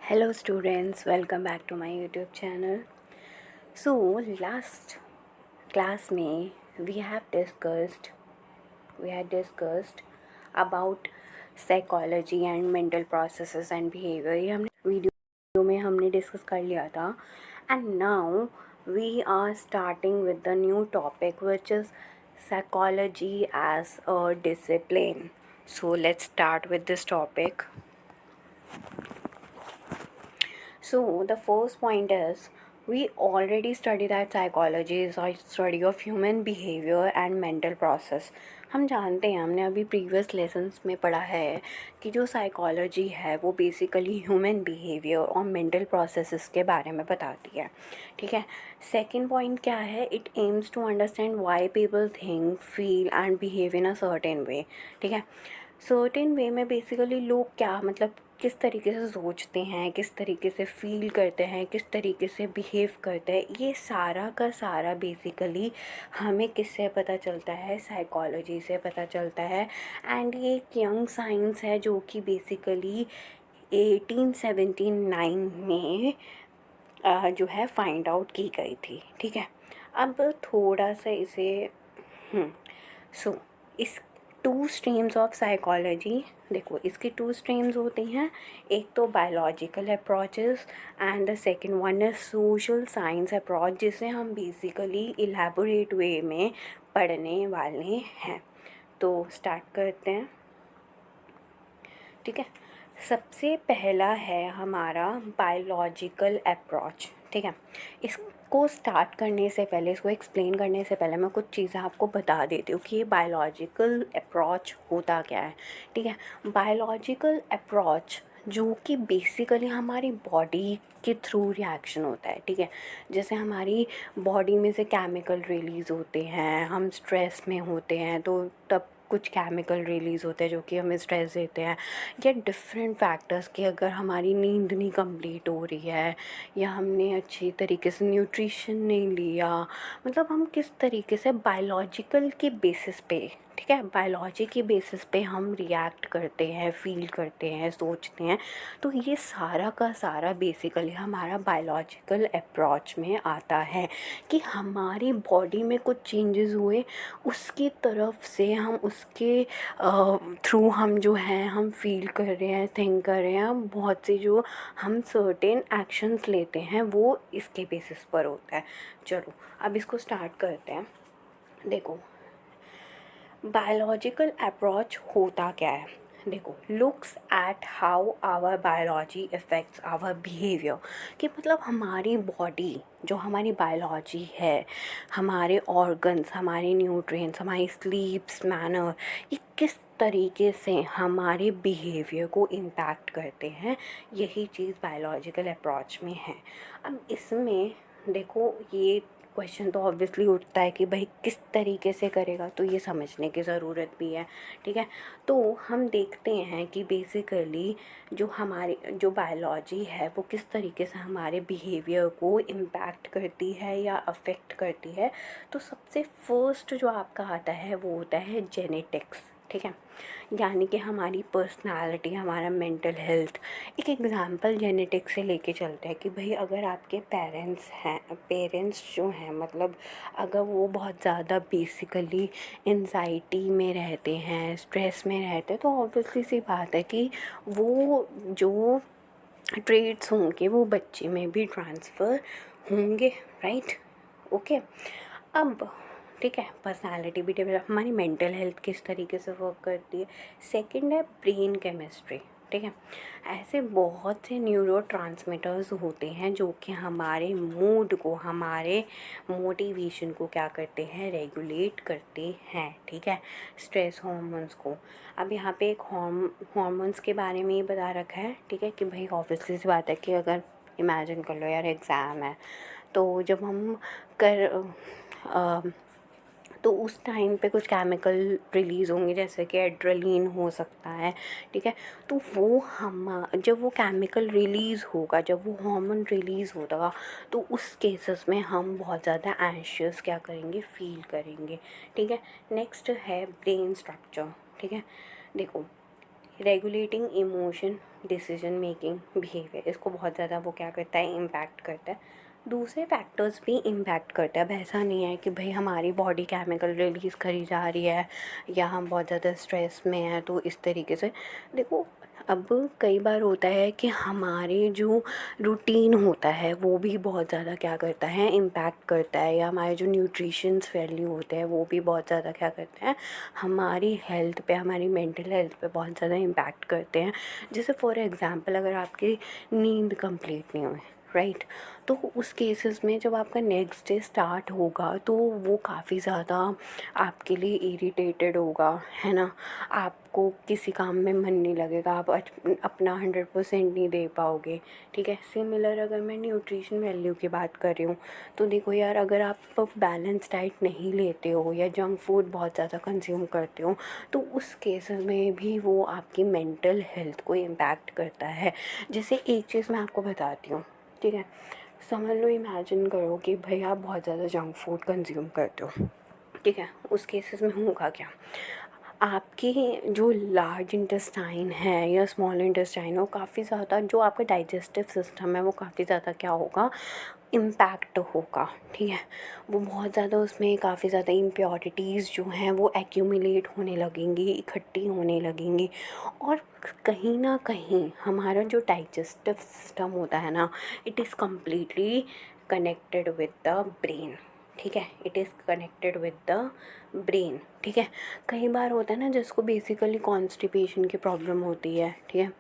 Hello students, welcome back to my YouTube channel. So last class में we had discussed about psychology and mental processes and behavior. ये हमने video में हमने discuss कर लिया था. And now we are starting with the new topic which is psychology as a discipline. So let's start with this topic. So the first point is we already study that psychology is a study of human behavior and mental process. हम जानते हैं, हमने अभी previous lessons में पढ़ा है कि जो साइकोलॉजी है वो बेसिकली ह्यूमन बिहेवियर और मेंटल प्रोसेसेस के बारे में बताती है. ठीक है. सेकंड पॉइंट क्या है? It aims to understand why people think feel and behave in a certain way. ठीक है. सर्टेन वे में बेसिकली लोग क्या मतलब किस तरीके से सोचते हैं, किस तरीके से फील करते हैं, किस तरीके से बिहेव करते हैं, ये सारा का सारा बेसिकली हमें किससे पता चलता है? साइकोलॉजी से पता चलता है. एंड ये एक यंग साइंस है जो कि बेसिकली 1879 में जो है फाइंड आउट की गई थी. ठीक है. अब थोड़ा सा इसे इस टू स्ट्रीम्स ऑफ साइकोलॉजी, देखो इसकी टू स्ट्रीम्स होती हैं. एक तो biological approaches and the second one is social science approach, जिसे हम बेसिकली इलेबोरेट वे में पढ़ने वाले हैं. तो स्टार्ट करते हैं. ठीक है. सबसे पहला है हमारा बायोलॉजिकल अप्रोच. ठीक है. इसको स्टार्ट करने से पहले, इसको एक्सप्लेन करने से पहले मैं कुछ चीज़ें आपको बता देती हूँ कि ये बायोलॉजिकल अप्रोच होता क्या है. ठीक है. बायोलॉजिकल अप्रोच जो कि बेसिकली हमारी बॉडी के थ्रू रिएक्शन होता है. ठीक है. जैसे हमारी बॉडी में से केमिकल रिलीज़ होते हैं, हम स्ट्रेस में होते हैं तो तब कुछ केमिकल रिलीज़ होते हैं जो कि हमें स्ट्रेस देते हैं, या डिफरेंट फैक्टर्स कि अगर हमारी नींद नहीं कंप्लीट हो रही है या हमने अच्छी तरीके से न्यूट्रिशन नहीं लिया, मतलब हम किस तरीके से बायोलॉजिकल के बेसिस पे, ठीक है, बायोलॉजी के बेसिस पे हम रिएक्ट करते हैं, फील करते हैं, सोचते हैं. तो ये सारा का सारा बेसिकली हमारा बायोलॉजिकल अप्रोच में आता है कि हमारी बॉडी में कुछ चेंजेस हुए, उसकी तरफ से हम उसके थ्रू हम जो हैं हम फील कर रहे हैं, थिंक कर रहे हैं, बहुत से जो हम सर्टेन एक्शंस लेते हैं वो इसके बेसिस पर होता है. चलो अब इसको स्टार्ट करते हैं. देखो बायोलॉजिकल अप्रोच होता क्या है. देखो looks at how our biology affects our behaviour, कि मतलब हमारी बॉडी, जो हमारी बायोलॉजी है, हमारे ऑर्गन्स, हमारे न्यूट्रिएंट्स, हमारी स्लीप्स मैनर, ये किस तरीके से हमारे बिहेवियर को इम्पैक्ट करते हैं. यही चीज़ बायोलॉजिकल अप्रोच में है. अब इसमें देखो ये क्वेश्चन तो ऑब्वियसली उठता है कि भाई किस तरीके से करेगा, तो ये समझने की ज़रूरत भी है. ठीक है. तो हम देखते हैं कि बेसिकली जो हमारी जो बायोलॉजी है वो किस तरीके से हमारे बिहेवियर को इम्पैक्ट करती है या अफेक्ट करती है. तो सबसे फर्स्ट जो आपका आता है वो होता है जेनेटिक्स. ठीक है. यानी कि हमारी पर्सनालिटी, हमारा मेंटल हेल्थ. एक एग्ज़ाम्पल जेनेटिक्स से लेके चलते हैं कि भाई अगर आपके पेरेंट्स जो हैं, मतलब अगर वो बहुत ज़्यादा बेसिकली एंजाइटी में रहते हैं, स्ट्रेस में रहते हैं, तो ऑब्वियसली सी बात है कि वो जो ट्रेड्स होंगे वो बच्चे में भी ट्रांसफ़र होंगे. राइट. ओके. अब ठीक है, पर्सनालिटी भी डेवलप, हमारी मेंटल हेल्थ किस तरीके से वर्क करती है. सेकंड है ब्रेन केमिस्ट्री. ठीक है. ऐसे बहुत से न्यूरो ट्रांसमीटर्स होते हैं जो कि हमारे मूड को, हमारे मोटिवेशन को क्या करते हैं, रेगुलेट करते हैं. ठीक है. स्ट्रेस हार्मोन्स को. अब यहाँ पे एक हार्मोन्स के बारे में ये बता रखा है. ठीक है, कि भाई ऑब्वियसली सी बात है कि अगर इमेजिन कर लो यार एग्ज़ाम है, तो जब हम तो उस टाइम पे कुछ केमिकल रिलीज़ होंगे जैसे कि एड्रेनलिन हो सकता है. ठीक है. तो वो हम जब वो केमिकल रिलीज़ होगा, जब वो हार्मोन रिलीज़ होगा, तो उस केसेस में हम बहुत ज़्यादा एंशियस क्या करेंगे, फील करेंगे. ठीक है. नेक्स्ट है ब्रेन स्ट्रक्चर. ठीक है. देखो regulating emotion, decision making, behaviour, इसको बहुत ज़्यादा वो क्या करता है, इम्पैक्ट करता है। दूसरे फैक्टर्स भी इम्पैक्ट करते हैं। अब ऐसा नहीं है कि भाई हमारी बॉडी केमिकल रिलीज़ करी जा रही है या हम बहुत ज़्यादा स्ट्रेस में हैं तो इस तरीके से। देखो, अब कई बार होता है कि हमारे जो रूटीन होता है वो भी बहुत ज़्यादा क्या करता है, इम्पैक्ट करता है, या हमारे जो न्यूट्रिशंस वैल्यू होते हैं वो भी बहुत ज़्यादा क्या करते हैं, हमारी हेल्थ पे, हमारी मेंटल हेल्थ पे बहुत ज़्यादा इम्पैक्ट करते हैं। जैसे फॉर एग्ज़ाम्पल, अगर आपकी नींद कंप्लीट नहीं हुई, राइट, तो उस केसेस में जब आपका नेक्स्ट डे स्टार्ट होगा तो वो काफ़ी ज़्यादा आपके लिए इरिटेटेड होगा, है ना। आपको किसी काम में मन नहीं लगेगा, आप अपना 100% नहीं दे पाओगे, ठीक है। सिमिलर अगर मैं न्यूट्रिशन वैल्यू की बात कर रही हूँ तो देखो यार, अगर आप बैलेंस डाइट नहीं लेते हो या जंक फूड बहुत ज़्यादा कंज्यूम करते हो तो उस केसेस में भी वो आपकी मेंटल हेल्थ को इम्पैक्ट करता है। जैसे एक चीज़ मैं आपको बताती हूँ, ठीक है। समझ लो, इमेजिन करो कि भाई आप बहुत ज़्यादा जंक फूड कंज्यूम करते हो, ठीक है। उस केसेस में होगा क्या, आपकी जो लार्ज इंटेस्टाइन है या स्मॉल इंटेस्टाइन है वो काफ़ी ज़्यादा, जो आपका डाइजेस्टिव सिस्टम है वो काफ़ी ज़्यादा क्या होगा, इम्पैक्ट होगा, ठीक है। वो बहुत ज़्यादा, उसमें काफ़ी ज़्यादा इम्प्योरिटीज़ जो हैं वो एक्यूमुलेट होने लगेंगी, इकट्ठी होने लगेंगी। और कहीं ना कहीं हमारा जो डाइजेस्टिव सिस्टम होता है ना, it is completely connected with the brain, ठीक है। It is connected with the brain, ठीक है। कई बार होता है ना जिसको बेसिकली कॉन्स्टिपेशन की प्रॉब्लम होती है, ठीक है,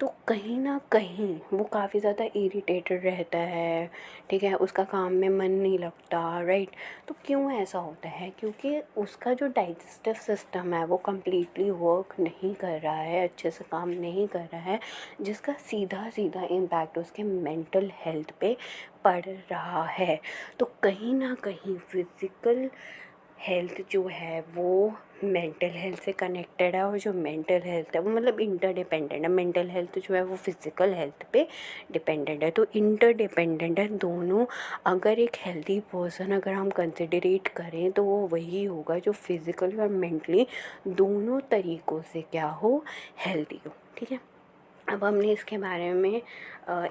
तो कहीं ना कहीं वो काफ़ी ज़्यादा इरिटेटेड रहता है, ठीक है, उसका काम में मन नहीं लगता, राइट। तो क्यों ऐसा होता है, क्योंकि उसका जो डाइजेस्टिव सिस्टम है वो कम्प्लीटली वर्क नहीं कर रहा है, अच्छे से काम नहीं कर रहा है, जिसका सीधा सीधा इम्पैक्ट उसके मेंटल हेल्थ पे पड़ रहा है। तो कहीं ना कहीं फिज़िकल हेल्थ जो है वो मेंटल हेल्थ से कनेक्टेड है, और जो मेंटल हेल्थ है वो मतलब इंटरडिपेंडेंट है। मेंटल हेल्थ जो है वो फिज़िकल हेल्थ पे डिपेंडेंट है, तो इंटरडिपेंडेंट है दोनों। अगर एक हेल्दी पर्सन अगर हम कंसिडरेट करें तो वो वही होगा जो फिज़िकली और मेंटली दोनों तरीक़ों से क्या हो, हेल्दी हो, ठीक है। अब हमने इसके बारे में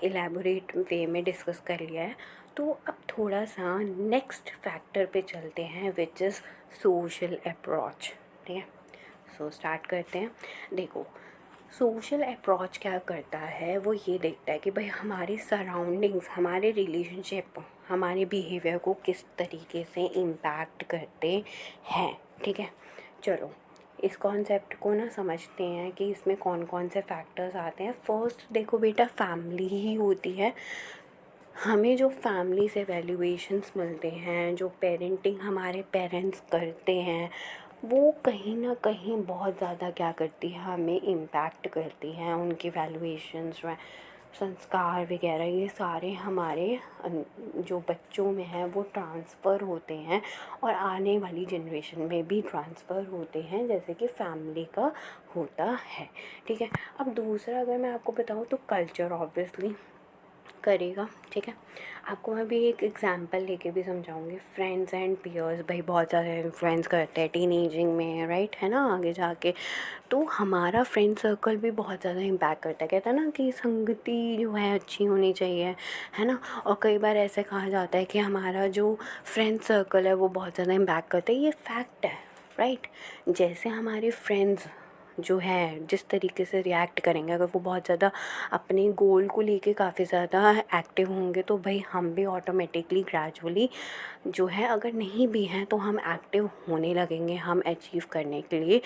इलेबोरेट वे में डिस्कस कर लिया है, तो अब थोड़ा सा नेक्स्ट फैक्टर पे चलते हैं, विच इज़ सोशल अप्रोच, ठीक है। सो स्टार्ट करते हैं। देखो, सोशल अप्रोच क्या करता है, वो ये देखता है कि भाई हमारी सराउंडिंग्स, हमारे रिलेशनशिप, हमारे बिहेवियर को किस तरीके से इम्पैक्ट करते हैं, ठीक है। चलो इस कॉन्सेप्ट को ना समझते हैं कि इसमें कौन कौन से फैक्टर्स आते हैं। फर्स्ट देखो बेटा, फैमिली ही होती है। हमें जो फैमिली से वैल्यूएशंस मिलते हैं, जो पेरेंटिंग हमारे पेरेंट्स करते हैं, वो कहीं ना कहीं बहुत ज़्यादा क्या करती है, हमें इम्पैक्ट करती हैं। उनकी वैल्यूएशंस जो हैं, संस्कार वगैरह, ये सारे हमारे जो बच्चों में हैं वो ट्रांसफ़र होते हैं और आने वाली जनरेशन में भी ट्रांसफ़र होते हैं, जैसे कि फैमिली का होता है, ठीक है। अब दूसरा अगर मैं आपको बताऊँ तो कल्चर ऑब्वियसली करेगा, ठीक है। आपको मैं भी एक एग्जांपल लेके भी समझाऊंगी। फ्रेंड्स एंड पीयर्स भाई बहुत ज़्यादा इन्फ्लुएंस करते हैं टीनेजिंग में, राइट, है ना, आगे जाके। तो हमारा फ्रेंड सर्कल भी बहुत ज़्यादा इम्पैक्ट करता है। कहता है ना कि संगति जो है अच्छी होनी चाहिए, है ना। और कई बार ऐसे कहा जाता है कि हमारा जो फ्रेंड सर्कल है वो बहुत ज़्यादा इम्पैक्ट करता है, ये फैक्ट है, राइट। जैसे हमारे फ्रेंड्स जो है जिस तरीके से रिएक्ट करेंगे, अगर वो बहुत ज़्यादा अपने गोल को लेके काफ़ी ज़्यादा एक्टिव होंगे तो भाई हम भी ऑटोमेटिकली ग्रेजुअली जो है, अगर नहीं भी हैं तो हम एक्टिव होने लगेंगे, हम अचीव करने के लिए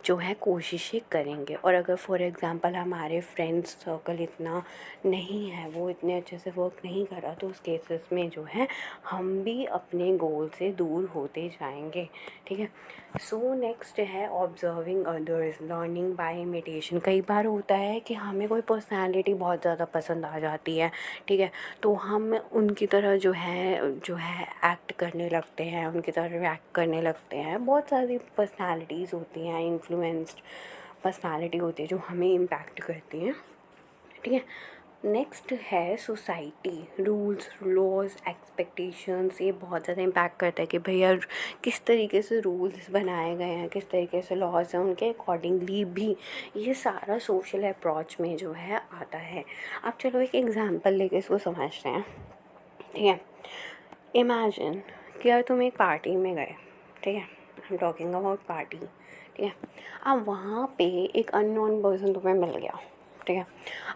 जो है कोशिशें करेंगे। और अगर फॉर एग्ज़ाम्पल हमारे फ्रेंड्स सर्कल इतना नहीं है, वो इतने अच्छे से वर्क नहीं कर रहा, तो उस केसेस में जो है हम भी अपने गोल से दूर होते जाएंगे, ठीक है। सो नेक्स्ट है observing others, learning by imitation. कई बार होता है कि हमें कोई पर्सनालिटी बहुत ज़्यादा पसंद आ जाती है, ठीक है, तो हम उनकी तरह जो है एक्ट करने लगते हैं, उनकी तरह रिएक्ट करने लगते हैं। बहुत सारी पर्सनालिटीज़ होती हैं, इन्फ्लुएंस्ड पर्सनालिटी होती है जो हमें इम्पैक्ट करती हैं, ठीक है। नेक्स्ट है सोसाइटी, रूल्स, लॉज, एक्सपेक्टेशंस। ये बहुत ज़्यादा इम्पैक्ट करता है कि भैया किस तरीके से रूल्स बनाए गए हैं, किस तरीके से लॉज हैं, उनके अकॉर्डिंगली भी ये सारा सोशल अप्रोच में जो है आता है। अब चलो एक एग्जांपल लेके इसको समझते हैं, ठीक है। इमेजिन कि यार तुम एक पार्टी में गए, ठीक है, I am talking about party, ठीक है। अब वहाँ पे एक अननोन पर्सन तुम्हें मिल गया, ठीक है।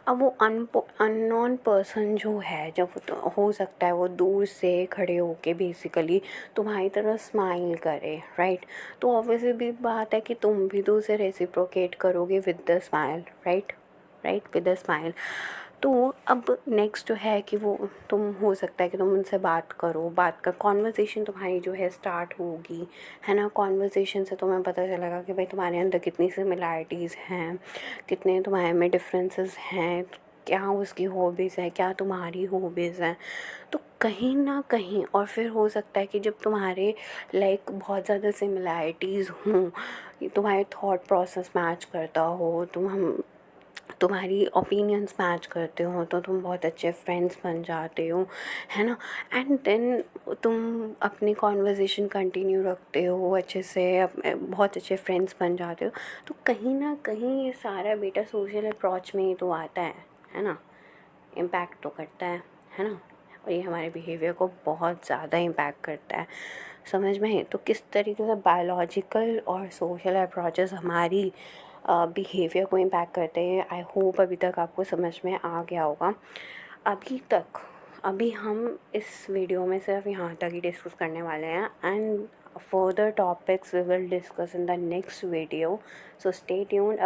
अब वो अननोन पर्सन जो है, जब वो तो हो सकता है वो दूर से खड़े होके बेसिकली तुम्हारी तरफ स्माइल करे, राइट। तो ऑब्वियसली भी बात है कि तुम भी तो उसे रेसिप्रोकेट करोगे with the smile, right, right, with a smile. तो अब नेक्स्ट जो है कि वो तुम, हो सकता है कि तुम उनसे बात करो, बात कर कॉन्वर्सेशन तुम्हारी जो है स्टार्ट होगी, है ना। कॉन्वर्सेशन से तुम्हें पता चलेगा कि भाई तुम्हारे अंदर कितनी सिमिलैरिटीज़ हैं, कितने तुम्हारे में डिफरेंसेस हैं, क्या उसकी हॉबीज़ है, क्या तुम्हारी हॉबीज़ हैं। तो कहीं ना कहीं, और फिर हो सकता है कि जब तुम्हारे लाइक बहुत ज़्यादा सिमिलैरिटीज़ हों, तुम्हारे थॉट प्रोसेस मैच करता हो, तुम्हारी ओपिनियंस मैच करते हो, तो तुम बहुत अच्छे फ्रेंड्स बन जाते हो, है ना। एंड देन तुम अपनी कॉन्वर्जेसन कंटिन्यू रखते हो अच्छे से, बहुत अच्छे फ्रेंड्स बन जाते हो। तो कहीं ना कहीं ये सारा बेटा सोशल अप्रोच में ही तो आता है ना। इम्पैक्ट तो करता है ना। और ये हमारे बिहेवियर को बहुत ज़्यादा इम्पैक्ट करता है, समझ में। तो किस तरीके से बायोलॉजिकल और सोशल अप्रोचेस हमारी बिहेवियर को इम्पैक्ट करते हैं, आई होप अभी तक आपको समझ में आ गया होगा। अभी तक, अभी हम इस वीडियो में सिर्फ यहाँ तक ही डिस्कस करने वाले हैं, and further topics we will discuss in the next video, so stay tuned.